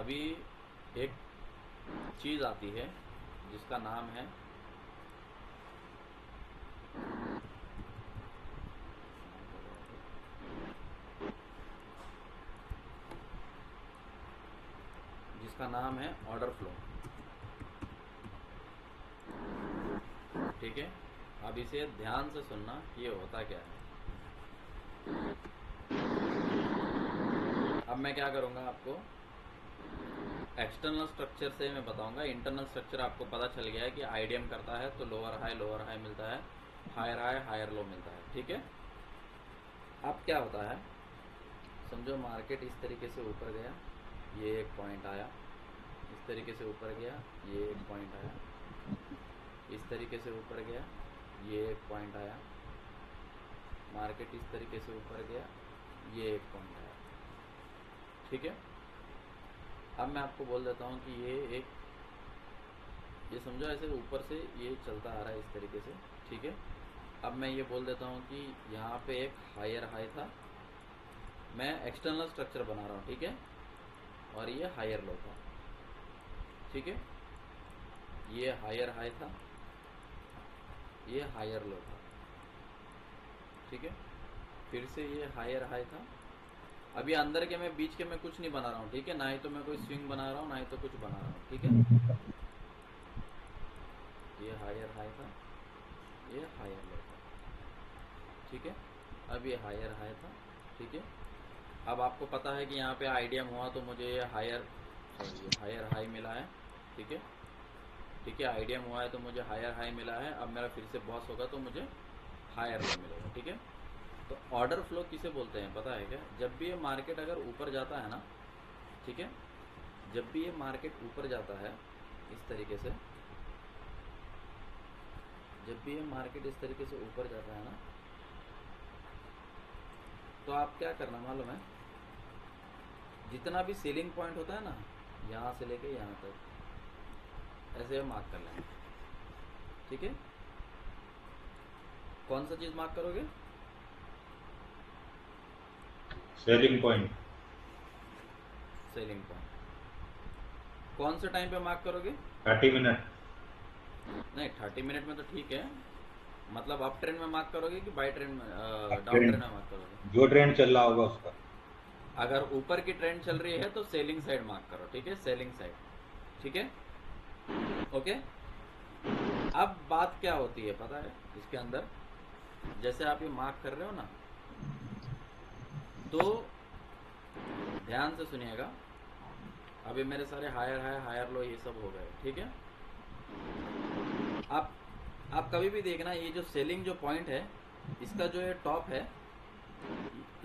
अभी एक चीज़ आती है जिसका नाम है ऑर्डर फ्लो। ठीक है, अब इसे ध्यान से सुनना कि ये होता क्या है। अब मैं क्या करूँगा, आपको एक्सटर्नल स्ट्रक्चर से मैं बताऊंगा। इंटरनल स्ट्रक्चर आपको पता चल गया है कि आईडीएम करता है तो लोअर हाई मिलता है, हायर लो मिलता है। ठीक है, अब क्या होता है, समझो मार्केट इस तरीके से ऊपर गया, ये एक पॉइंट आया, इस तरीके से ऊपर गया, ये एक पॉइंट आया, इस तरीके से ऊपर गया, ये एक पॉइंट आया, मार्केट इस तरीके से ऊपर गया, ये एक पॉइंट आया। ठीक है, अब मैं आपको बोल देता हूँ कि ये समझो ऐसे ऊपर से ये चलता आ रहा है इस तरीके से। ठीक है, अब मैं ये बोल देता हूँ कि यहाँ पे एक हायर हाई था, मैं एक्सटर्नल स्ट्रक्चर बना रहा हूँ। ठीक है, और ये हायर लो था। ठीक है, ये हायर हाई था, ये हायर लो था। ठीक है, फिर से ये हायर हाई था। अभी अंदर के मैं बीच के मैं कुछ नहीं बना रहा हूँ। ठीक है, ना ही तो मैं कोई स्विंग बना रहा हूँ, ना ही तो कुछ बना रहा हूँ। ठीक है, ये हायर हाई था, ये हायर लो था। ठीक है, अब ये हायर हाई था। ठीक है, अब आपको पता है कि यहाँ पे आईडीएम हुआ तो मुझे ये हायर हाई मिला है। ठीक है, ठीक है, आईडीएम हुआ है तो मुझे हायर हाई मिला है। अब मेरा फिर से बॉस होगा तो मुझे हायर लो मिलेगा। ठीक है, तो ऑर्डर फ्लो किसे बोलते हैं पता है क्या? जब भी ये मार्केट अगर ऊपर जाता है ना, ठीक है, जब भी ये मार्केट ऊपर जाता है इस तरीके से, जब भी ये मार्केट इस तरीके से ऊपर जाता है ना, तो आप क्या करना मालूम है, जितना भी सेलिंग पॉइंट होता है ना, यहाँ से लेके यहाँ तक ऐसे मार्क कर लेंगे। ठीक है, कौन सा चीज मार्क करोगे? Selling point. सेलिंग पॉइंट कौन से टाइम पे मार्क करोगे? 30 मिनट। नहीं, 30 मिनट में तो ठीक है, मतलब अप ट्रेंड में मार्क करोगे कि बाई ट्रेंड में, डाउन ट्रेंड, ट्रेंड में मार्क करोगे? जो ट्रेंड चल रहा होगा उसका। अगर ऊपर की ट्रेंड चल रही है तो सेलिंग साइड मार्क करो। ठीक है, सेलिंग साइड। ठीक है, ओके। अब बात क्या होती है पता है इसके अंदर, जैसे आप ये मार्क कर रहे हो ना, तो ध्यान से सुनिएगा। अभी मेरे सारे हायर लो ये सब हो गए। ठीक है, आप कभी भी देखना, ये जो सेलिंग जो पॉइंट है, इसका जो ये टॉप है,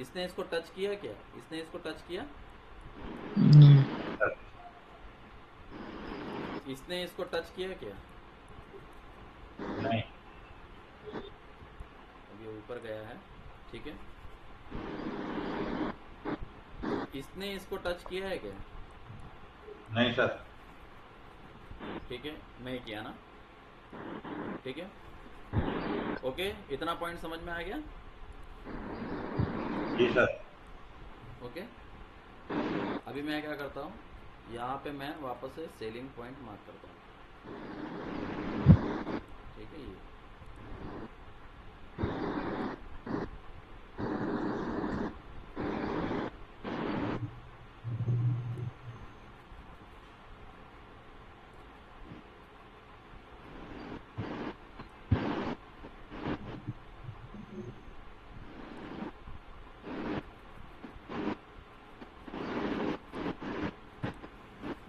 इसने इसको टच किया क्या? इसने इसको टच किया? इसने इसको टच किया क्या? नहीं। अब ये ऊपर गया है। ठीक है, इसने इसको टच किया है क्या? नहीं सर। ठीक है, मैं किया ना। ठीक है, ओके, इतना पॉइंट समझ में आ गया? जी सर। ओके, अभी मैं क्या करता हूँ, यहाँ पे मैं वापस से सेलिंग पॉइंट मार्क करता हूँ। ठीक है, ये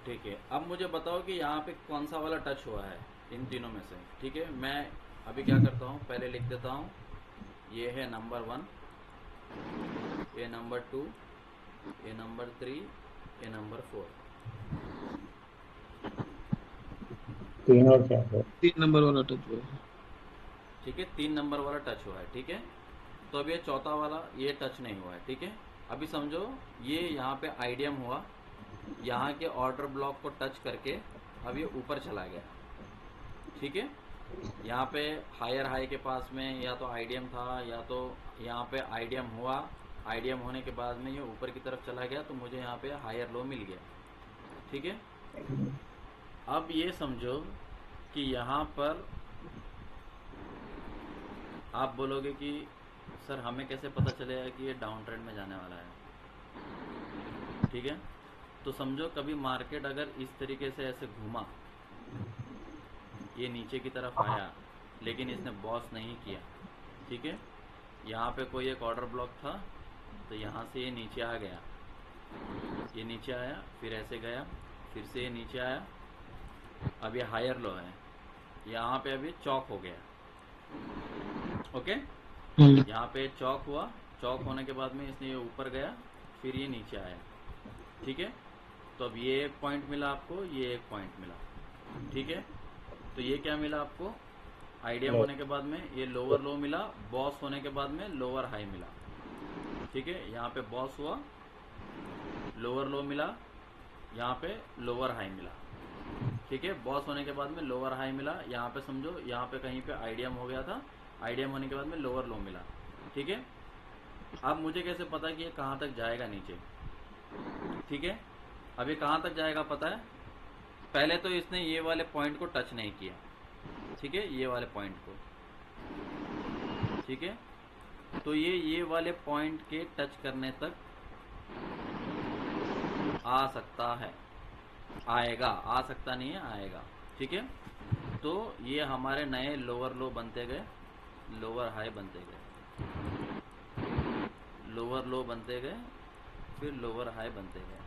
ठीक है। अब मुझे बताओ कि यहाँ पे कौन सा वाला टच हुआ है इन तीनों में से। ठीक है, मैं अभी क्या करता हूँ, पहले लिख देता हूँ, ये है नंबर 1, ये नंबर 2, ये नंबर 3, ये नंबर 4। 3 और 4। 3 नंबर वाला टच हुआ है। ठीक है, 3 नंबर वाला टच हुआ है। ठीक है, तो अब ये चौथा वाला ये टच नहीं हुआ है। ठीक है, अभी समझो ये यहाँ पे आईडीएम हुआ, यहाँ के ऑर्डर ब्लॉक को टच करके अब ये ऊपर चला गया। ठीक है, यहाँ पे हायर हाई के पास में या तो आईडीएम था, या तो यहाँ पे आईडीएम हुआ, आईडीएम होने के बाद में ये ऊपर की तरफ चला गया, तो मुझे यहाँ पे हायर लो मिल गया। ठीक है। अब ये समझो कि यहाँ पर आप बोलोगे कि सर हमें कैसे पता चलेगा कि ये डाउन ट्रेंड में जाने वाला है, ठीक है। तो समझो कभी मार्केट अगर इस तरीके से ऐसे घूमा, ये नीचे की तरफ आया लेकिन इसने बॉस नहीं किया, ठीक है। यहाँ पे कोई एक ऑर्डर ब्लॉक था तो यहाँ से ये नीचे आ गया, ये नीचे आया, फिर ऐसे गया, फिर से ये नीचे आया, अब ये हायर लो है, यहाँ पे अभी चौक हो गया, ओके। यहाँ पे चौक हुआ, चौक होने के बाद में इसने ये ऊपर गया, फिर ये नीचे आया, ठीक है। तो अब ये एक पॉइंट मिला आपको, ये एक पॉइंट मिला, ठीक है। तो ये क्या मिला आपको, आइडियम होने के बाद में ये लोअर लो मिला, बॉस होने के बाद में लोअर हाई मिला, ठीक है। यहाँ पे बॉस हुआ, लोअर लो मिला, यहाँ पे लोअर हाई मिला, ठीक है। बॉस होने के बाद में लोअर हाई मिला, यहाँ पे समझो यहाँ पे कहीं पे आइडियम हो गया था, आइडियम होने के बाद में लोअर लो मिला, ठीक है। अब मुझे कैसे पता कि ये कहाँ तक जाएगा नीचे, ठीक है। अब ये कहाँ तक जाएगा पता है, पहले तो इसने ये वाले पॉइंट को टच नहीं किया, ठीक है, ये वाले पॉइंट को, ठीक है। तो ये वाले पॉइंट के टच करने तक आ सकता है, आएगा, आ सकता नहीं है, आएगा, ठीक है। तो ये हमारे नए लोअर लो बनते गए, लोअर हाई बनते गए, लोअर लो बनते गए, फिर लोअर हाई बनते गए,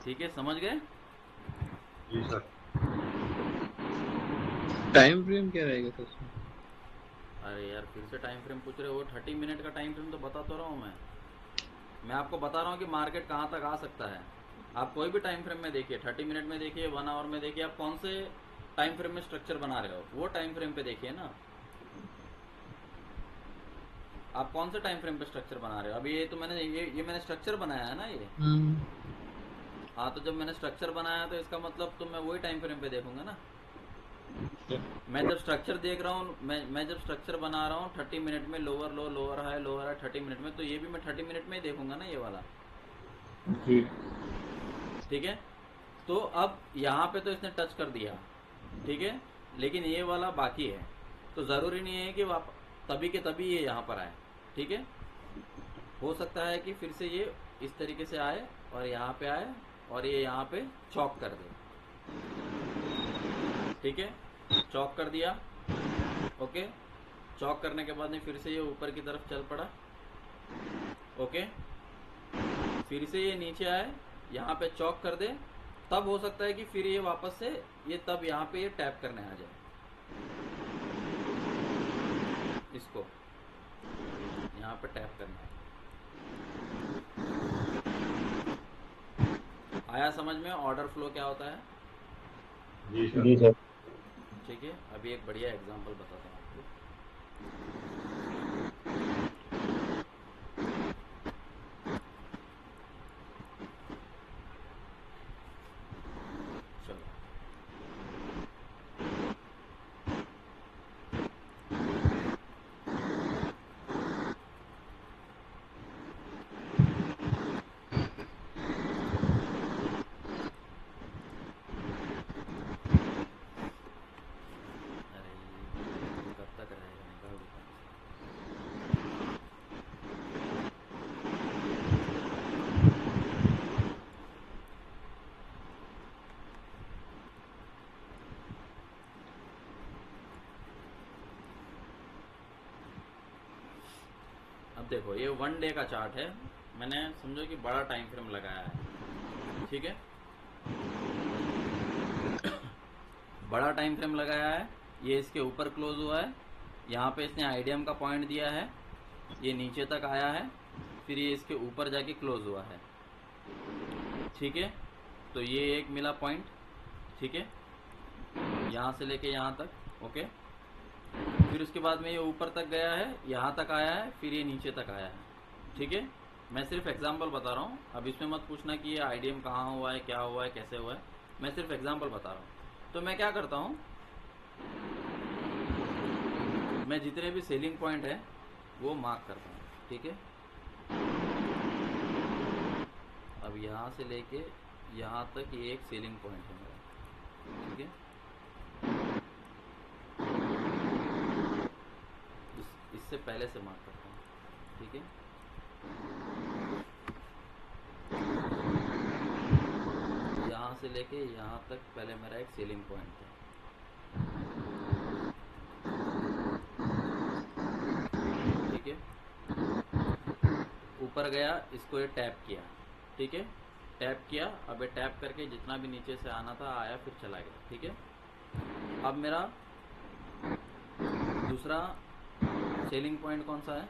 ठीक है। समझ गए? जी सर। टाइम फ्रेम क्या रहेगा सर इसमें? अरे यार फिर से टाइम फ्रेम पूछ रहे हो, 30 मिनट का टाइम फ्रेम तो बता तो रहा हूँ मैं आपको बता रहा हूँ कि मार्केट कहाँ तक आ सकता है। आप कोई भी टाइम फ्रेम में देखिए, 30 मिनट में देखिए, 1 आवर में देखिए, आप कौन से टाइम फ्रेम में स्ट्रक्चर बना रहे हो वो टाइम फ्रेम पे देखिए ना, आप कौन से टाइम फ्रेम पे स्ट्रक्चर बना रहे हो। अभी ये तो मैंने ये मैंने स्ट्रक्चर बनाया है ना ये, हाँ। तो जब मैंने स्ट्रक्चर बनाया तो इसका मतलब तो मैं वही टाइम फ्रेम पे देखूंगा ना। मैं जब स्ट्रक्चर देख रहा हूँ, मैं जब स्ट्रक्चर बना रहा हूँ 30 मिनट में लोअर लो, lower high, lower high 30 minute में, तो ये भी मैं 30 मिनट में ही देखूंगा ना ये वाला, जी। ठीक है। तो अब यहाँ पे तो इसने टच कर दिया, ठीक है, लेकिन ये वाला बाकी है, तो ज़रूरी नहीं है कि तभी के तभी ये यहाँ पर आए, ठीक है। हो सकता है कि फिर से ये इस तरीके से आए और यहाँ पे आए और ये यहाँ पे चौक कर दे, ठीक है। चौक कर दिया, ओके। चौक करने के बाद में फिर से ये ऊपर की तरफ चल पड़ा, ओके। फिर से ये नीचे आए, यहाँ पे चौक कर दे, तब हो सकता है कि फिर ये वापस से ये तब यहाँ पे ये टैप करने आ जाए, इसको यहाँ पे टैप करना है। आया समझ में ऑर्डर फ्लो क्या होता है? जी सर। जी सर। ठीक है। अभी एक बढ़िया एग्जांपल बताता हूँ आपको। चलो अरे ये कब तक रहेगा, निकाल देता हूँ। अब देखो ये 1 डे का चार्ट है, मैंने समझो कि बड़ा टाइम फ्रेम लगाया है, ठीक है। बड़ा टाइम फ्रेम लगाया है, ये इसके ऊपर क्लोज हुआ है, यहाँ पे इसने आइडियम का पॉइंट दिया है, ये नीचे तक आया है, फिर ये इसके ऊपर जाके क्लोज हुआ है, ठीक है। तो ये एक मिला पॉइंट, ठीक है, यहाँ से लेके यहाँ तक, ओके। फिर उसके बाद में ये ऊपर तक गया है, यहाँ तक आया है, फिर ये नीचे तक आया है, ठीक है। मैं सिर्फ एग्जांपल बता रहा हूँ, अब इसमें मत पूछना कि ये आइडियम कहाँ हुआ है, क्या हुआ है, कैसे हुआ है, मैं सिर्फ एग्जांपल बता रहा हूँ। तो मैं क्या करता हूँ, मैं जितने भी सेलिंग पॉइंट है वो मार्क करता हूँ, ठीक है। अब यहाँ से लेके यहाँ तक ये एक सेलिंग पॉइंट है मेरा, ठीक है। इससे पहले से मार्क करता हूँ, ठीक है। यहाँ से लेके यहाँ तक पहले मेरा एक सेलिंग पॉइंट था, ठीक है। ऊपर गया, इसको ये टैप किया, ठीक है। टैप किया, अब ये टैप करके जितना भी नीचे से आना था आया, फिर चला गया, ठीक है। अब मेरा दूसरा सेलिंग पॉइंट कौन सा है,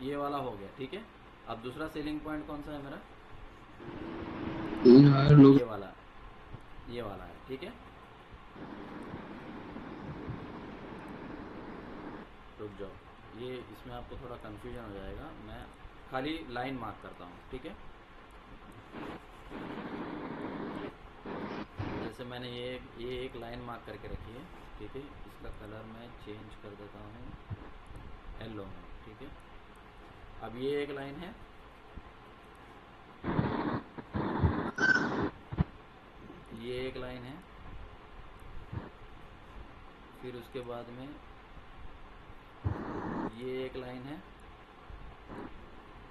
ये वाला हो गया, ठीक है। अब दूसरा सेलिंग पॉइंट कौन सा है मेरा, ये वाला है, ठीक है। रुक जाओ, ये इसमें आपको थोड़ा कंफ्यूजन हो जाएगा, मैं खाली लाइन मार्क करता हूँ, ठीक है। जैसे मैंने ये एक लाइन मार्क करके रखी है, ठीक है। इसका कलर मैं चेंज कर देता हूँ येलो में, ठीक है। अब ये एक लाइन है, ये एक लाइन है, फिर उसके बाद में ये एक लाइन है।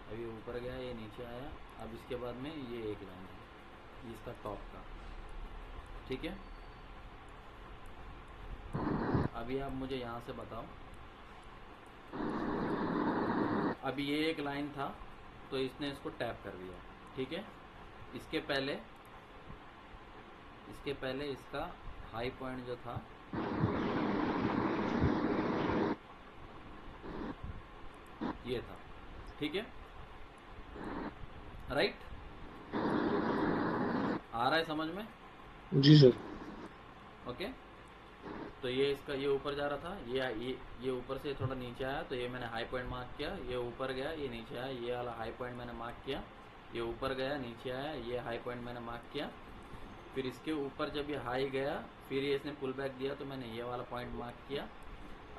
अब ये ऊपर गया, ये नीचे आया, अब इसके बाद में ये एक लाइन है, इसका टॉप का, ठीक है। अभी आप मुझे यहाँ से बताओ, अभी ये एक लाइन था तो इसने इसको टैप कर दिया, ठीक है। इसके पहले इसका हाई पॉइंट जो था ये था, ठीक है, राइट। आ रहा है समझ में? जी सर। ओके, तो ये इसका ये ऊपर जा रहा था, ये ऊपर से थोड़ा नीचे आया, तो ये मैंने हाई पॉइंट मार्क किया, ये ऊपर गया, ये नीचे आया, ये वाला हाई पॉइंट मैंने मार्क किया, ये ऊपर गया, नीचे आया, ये हाई पॉइंट मैंने मार्क किया। फिर इसके ऊपर जब ये हाई गया, फिर ये इसने पुल बैक दिया, तो मैंने ये वाला पॉइंट मार्क किया।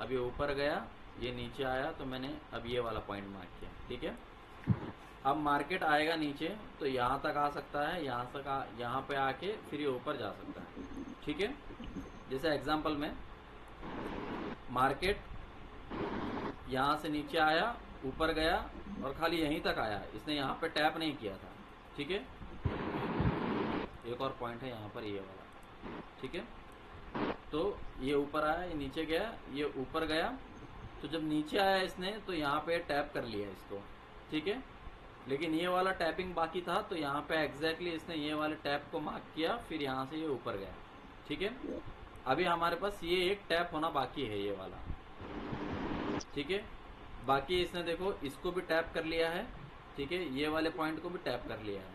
अब ये ऊपर गया, ये नीचे आया, तो मैंने अब ये वाला पॉइंट मार्क किया, ठीक है। अब मार्केट आएगा नीचे तो यहाँ तक आ सकता है, यहाँ पे आके फिर ये ऊपर जा सकता है, ठीक है। जैसे एग्जांपल में मार्केट यहाँ से नीचे आया, ऊपर गया और खाली यहीं तक आया, इसने यहाँ पे टैप नहीं किया था, ठीक है। एक और पॉइंट है यहाँ पर, ये वाला, ठीक है। तो ये ऊपर आया, ये नीचे गया, ये ऊपर गया, तो जब नीचे आया इसने तो यहाँ पे टैप कर लिया इसको, ठीक है। लेकिन ये वाला टैपिंग बाकी था, तो यहाँ पे एग्जैक्टली इसने ये वाले टैप को मार्क किया, फिर यहाँ से ये ऊपर गया, ठीक है। अभी हमारे पास ये एक टैप होना बाकी है, ये वाला, ठीक है। बाकी इसने देखो इसको भी टैप कर लिया है, ठीक है, ये वाले पॉइंट को भी टैप कर लिया है,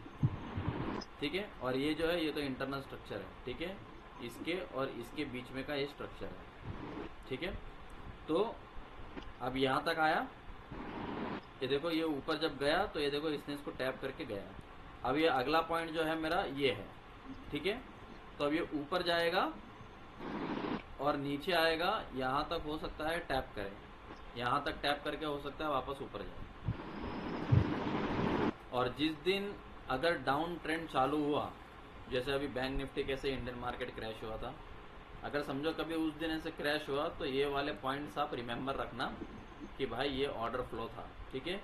ठीक है। और ये जो है ये तो इंटरनल स्ट्रक्चर है, ठीक है, इसके और इसके बीच में का ये स्ट्रक्चर है, ठीक है। तो अब यहाँ तक आया, ये देखो ये ऊपर जब गया तो ये देखो इसने इसको टैप करके गया। अब ये अगला पॉइंट जो है मेरा ये है, ठीक है। तो अब ये ऊपर जाएगा और नीचे आएगा, यहाँ तक हो सकता है टैप करे, यहाँ तक टैप करके हो सकता है वापस ऊपर जाए। और जिस दिन अगर डाउन ट्रेंड चालू हुआ, जैसे अभी बैंक निफ्टी कैसे इंडियन मार्केट क्रैश हुआ था, अगर समझो कभी उस दिन ऐसे क्रैश हुआ, तो ये वाले पॉइंट्स आप रिमेंबर रखना कि भाई ये ऑर्डर फ्लो था, ठीक है।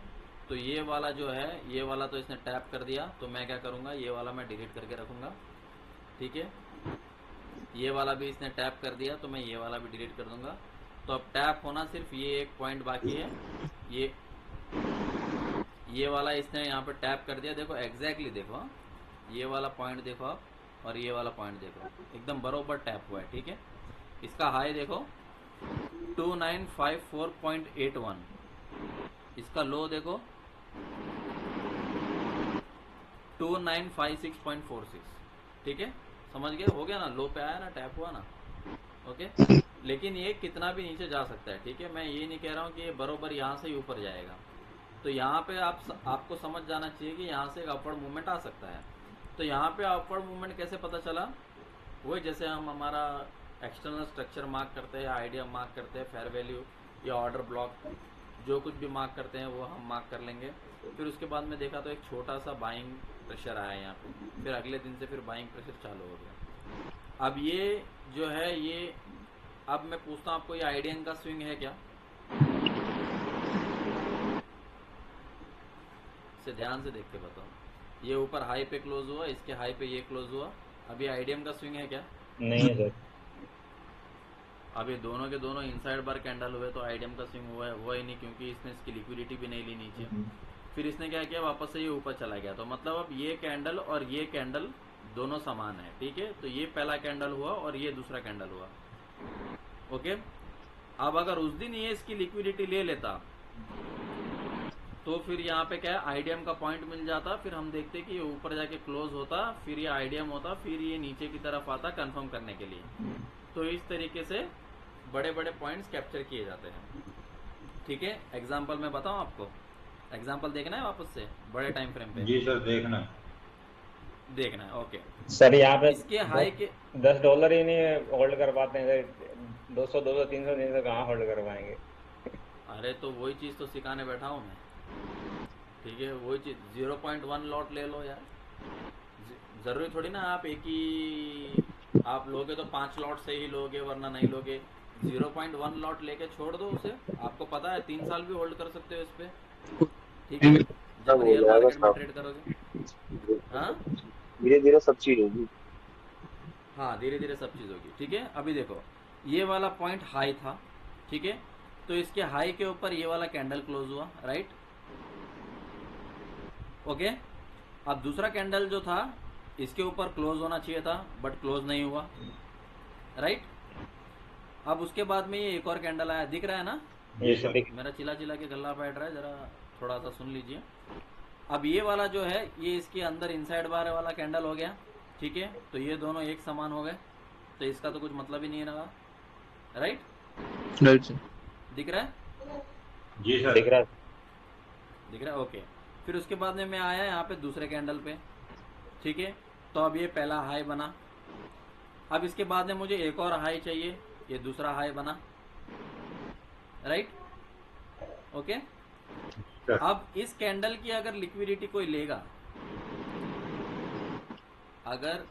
तो ये वाला जो है, ये वाला तो इसने टैप कर दिया, तो मैं क्या करूँगा, ये वाला मैं डिलीट करके रखूँगा, ठीक है। ये वाला भी इसने टैप कर दिया, तो मैं ये वाला भी डिलीट कर दूंगा। तो अब टैप होना सिर्फ ये एक पॉइंट बाकी है, ये वाला इसने यहाँ पे टैप कर दिया। देखो एग्जैक्टली देखो, ये वाला पॉइंट देखो आप, और ये वाला पॉइंट देखो, एकदम बरोबर टैप हुआ है, ठीक है। इसका हाई देखो 2954.81, इसका लो देखो 2956.46, ठीक है। समझ गए, हो गया ना, लो पे आया ना, टैप हुआ ना, ओके। लेकिन ये कितना भी नीचे जा सकता है, ठीक है। मैं ये नहीं कह रहा हूँ कि ये बरोबर यहाँ से ही ऊपर जाएगा। तो यहाँ पे आपको समझ जाना चाहिए कि यहाँ से एक अपवर्ड मूवमेंट आ सकता है। तो यहाँ पे अपवर्ड मूवमेंट कैसे पता चला, वो जैसे हम हमारा एक्सटर्नल स्ट्रक्चर मार्क करते हैं, आइडिया मार्क करते हैं, फेयर वैल्यू या ऑर्डर ब्लॉक जो कुछ भी मार्क करते हैं वो हम मार्क कर लेंगे। फिर उसके बाद में देखा तो एक छोटा सा बाइंग प्रेशर आया यहाँ पे, फिर अगले दिन से फिर बाइंग प्रेशर चालू हो गया। अब ये जो है ये, अब मैं पूछता हूँ आपको, ये आइडियन का स्विंग है क्या? इसे ध्यान से देख के बताओ। ये ऊपर हाई पे क्लोज हुआ, इसके हाई पे ये क्लोज हुआ, अब ये आइडियम का स्विंग है क्या? नहीं है सर। अब ये दोनों के दोनों इनसाइड बार कैंडल हुए तो आइडियम का स्विंग हुआ ही नहीं, क्योंकि इसने इसकी लिक्विडिटी भी नहीं ली नीचे। फिर इसने क्या किया, वापस से ये ऊपर चला गया। तो मतलब अब ये कैंडल और ये कैंडल दोनों समान है, ठीक है। तो ये पहला कैंडल हुआ और ये दूसरा कैंडल हुआ, ओके। अब अगर उस दिन ये इसकी लिक्विडिटी ले लेता तो फिर यहाँ पे क्या है, आइडियम का पॉइंट मिल जाता, फिर हम देखते कि ये ऊपर जाके क्लोज होता, फिर ये आइडियम होता, फिर ये नीचे की तरफ आता कंफर्म करने के लिए। तो इस तरीके से बड़े बड़े पॉइंट्स कैप्चर किए जाते हैं, ठीक है। एग्जाम्पल मैं बताऊं आपको, एग्जाम्पल देखना है वापस से बड़े टाइम फ्रेम पे? जी सर, देखना देखना है, ओके। सर यहाँ पे इसके हाई के $10 ही नहीं होल्ड कर पाते हैं सर, 200 200 300 300 कहाँ होल्ड कर पाएंगे? अरे तो वही चीज़ तो सिखाने बैठा हूँ मैं, ठीक है। वही चीज़ 0.1 लॉट ले लो यार, ज़रूरी थोड़ी ना आप एक ही आप लोगे तो 5 लॉट से ही लोगे, वरना नहीं लोगे। 0.1 लॉट लेके छोड़ दो उसे, आपको पता है 3 साल भी होल्ड कर सकते हो इस पे, ठीक है, जब रियल मार्केट में ट्रेड करोगे। हाँ धीरे धीरे सब चीज होगी। हाँ, धीरे धीरे सब चीज़ होगी, ठीक है। अभी देखो ये वाला पॉइंट हाई था, ठीक है, तो इसके हाई के ऊपर ये वाला कैंडल क्लोज हुआ, राइट, ओके। अब दूसरा कैंडल जो था इसके ऊपर क्लोज होना चाहिए था, बट क्लोज नहीं हुआ, राइट। अब उसके बाद में ये एक और कैंडल आया, दिख रहा है ना? ये सर मेरा चिल्ला चिल्ला के गला बैठ रहा है, जरा थोड़ा सा सुन लीजिए। अब ये वाला जो है ये इसके अंदर इनसाइड बार वाला कैंडल हो गया, ठीक है। तो ये दोनों एक समान हो गए, तो इसका तो कुछ मतलब ही नहीं रहा, राइट। Right sir. दिख रहा है? जी सर, दिख रहा है। दिख रहा है, ओके। फिर उसके बाद में मैं आया यहाँ पे दूसरे कैंडल पे, ठीक है। तो अब ये पहला हाई बना, अब इसके बाद में मुझे एक और हाई चाहिए, ये दूसरा हाई बना, राइट, ओके। सर। अब इस कैंडल की अगर लिक्विडिटी कोई लेगा, अगर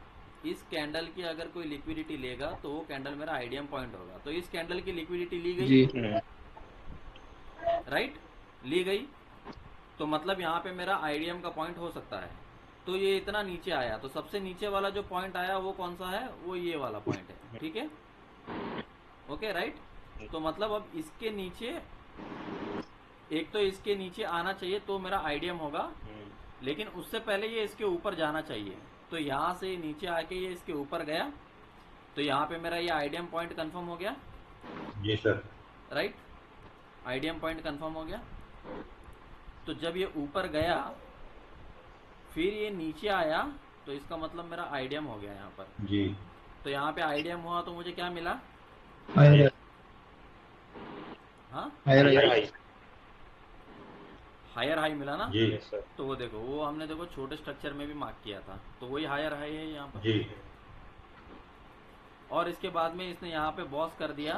इस कैंडल की अगर कोई लिक्विडिटी लेगा तो वो कैंडल मेरा आइडियम पॉइंट होगा। तो इस कैंडल की लिक्विडिटी ली गई, जी राइट, ली गई, तो मतलब यहाँ पे मेरा आइडियम का पॉइंट हो सकता है। तो ये इतना नीचे आया, तो सबसे नीचे वाला जो पॉइंट आया वो कौन सा है, वो ये वाला पॉइंट है, ठीक है, ओके, राइट। तो मतलब अब इसके नीचे, एक तो इसके नीचे आना चाहिए तो मेरा आइडियम होगा, लेकिन उससे पहले ये इसके ऊपर जाना चाहिए। तो यहाँ से नीचे आके ये इसके ऊपर गया, तो यहाँ पे मेरा ये आइडियम पॉइंट कंफर्म हो गया, जी सर, राइट, आइडियम पॉइंट कंफर्म हो गया। तो जब ये ऊपर गया फिर ये नीचे आया, तो इसका मतलब मेरा आइडियम हो गया यहाँ पर। जी तो यहाँ पे आइडियम हुआ तो मुझे क्या मिला, हायर हाँ, हायर हायर हाई मिला ना। जी सर। तो वो देखो, वो हमने देखो छोटे स्ट्रक्चर में भी मार्क किया था, तो वही हायर हाई है यहाँ पर। जी और इसके बाद में इसने यहाँ पे बॉस कर दिया,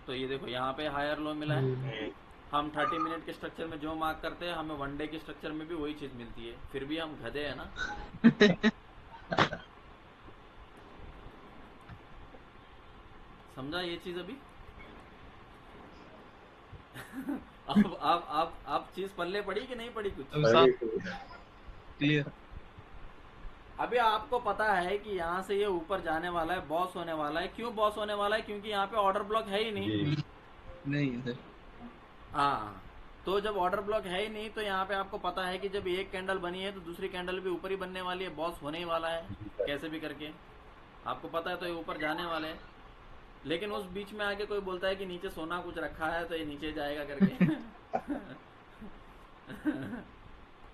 तो ये देखो यहाँ पे हायर लो मिला है। हम 30 मिनट के स्ट्रक्चर में जो मार्क करते हैं, हमें 1 डे के स्ट्रक्चर में भी वही चीज मिलती है, फिर भी हम गधे हैं ना। समझा ये चीज अभी? अब चीज पल्ले पड़ी कि नहीं पड़ी कुछ? क्लियर। अभी आपको पता है कि यहाँ से ये ऊपर जाने वाला है, बॉस होने वाला है। क्यों बॉस होने वाला है? क्योंकि यहाँ पे ऑर्डर ब्लॉक है ही नहीं। जी नहीं सर। हाँ, तो जब ऑर्डर ब्लॉक है ही नहीं, तो यहाँ पे आपको पता है कि जब एक कैंडल बनी है तो दूसरी कैंडल भी ऊपर ही बनने वाली है, बॉस होने ही वाला है कैसे भी करके, आपको पता है। तो ये ऊपर जाने वाले हैं, लेकिन उस बीच में आके कोई बोलता है कि नीचे सोना कुछ रखा है तो ये नीचे जाएगा करके।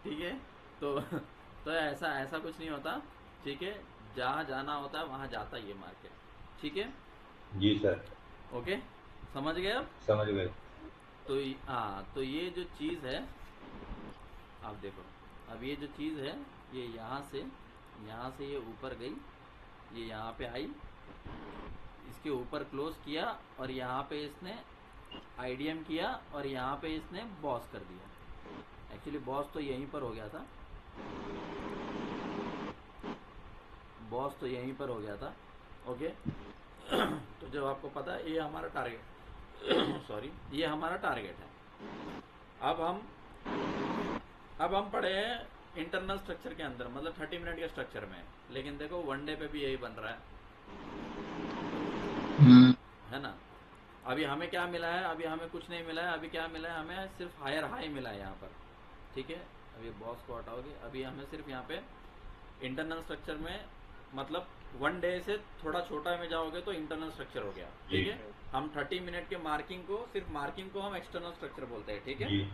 ठीक है, तो ऐसा कुछ नहीं होता, ठीक है। जहाँ जाना होता है वहाँ जाता ही है मार्केट, ठीक है। जी सर, ओके, समझ गए अब? समझ गए। तो हाँ, तो ये जो चीज़ है, आप देखो, अब ये जो चीज़ है ये यहाँ से ये ऊपर गई, ये यहाँ पे आई, इसके ऊपर क्लोज किया, और यहाँ पे इसने आईडीएम किया और यहाँ पे इसने बॉस कर दिया। एक्चुअली बॉस तो यहीं पर हो गया था, बॉस तो यहीं पर हो गया था। ओके तो जब आपको पता है ये हमारा टारगेट सॉरी, ये हमारा टारगेट है। अब हम पढ़े हैं इंटरनल स्ट्रक्चर के अंदर, मतलब 30 मिनट के स्ट्रक्चर में। लेकिन देखो वन डे पे भी यही बन रहा है ना। अभी हमें क्या मिला है? अभी हमें कुछ नहीं मिला है। अभी क्या मिला है? हमें सिर्फ हायर हाई मिला है यहाँ पर, ठीक है। अभी बॉस को हटाओगे, अभी हमें सिर्फ यहाँ पे इंटरनल स्ट्रक्चर में, मतलब वन डे से थोड़ा छोटा में जाओगे तो इंटरनल स्ट्रक्चर हो गया, ठीक है। हम 30 मिनट के मार्किंग को, सिर्फ मार्किंग को हम एक्सटर्नल स्ट्रक्चर बोलते हैं, ठीक है। जी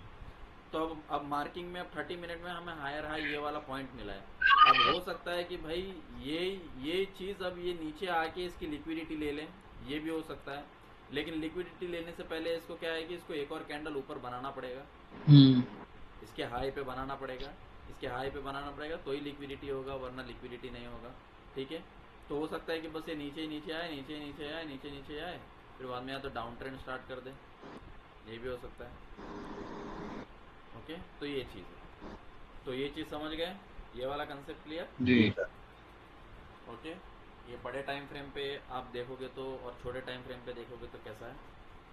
तो अब मार्किंग में अब 30 मिनट में हमें हायर हाई ये वाला पॉइंट मिला है। अब हो सकता है कि भाई ये चीज़ अब ये नीचे आके इसकी लिक्विडिटी ले लें, ये भी हो सकता है। लेकिन लिक्विडिटी लेने से पहले इसको क्या है कि इसको एक और कैंडल ऊपर बनाना पड़ेगा, इसके हाई पे बनाना पड़ेगा, इसके हाई पे बनाना पड़ेगा तो ही लिक्विडिटी होगा, वरना लिक्विडिटी नहीं होगा, ठीक है। तो हो सकता है कि बस ये नीचे ही नीचे आए, नीचे नीचे आए, नीचे नीचे आए, फिर बाद में या तो डाउन ट्रेंड स्टार्ट कर दे, ये भी हो सकता है। ओके तो ये चीज़ है, तो ये चीज़ समझ गए, ये वाला कंसेप्ट क्लियर। जी ओके ये बड़े टाइम फ्रेम पे आप देखोगे तो और छोटे टाइम फ्रेम पे देखोगे तो कैसा है,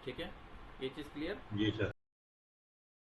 ठीक है, ये चीज़ क्लियर। जी सर।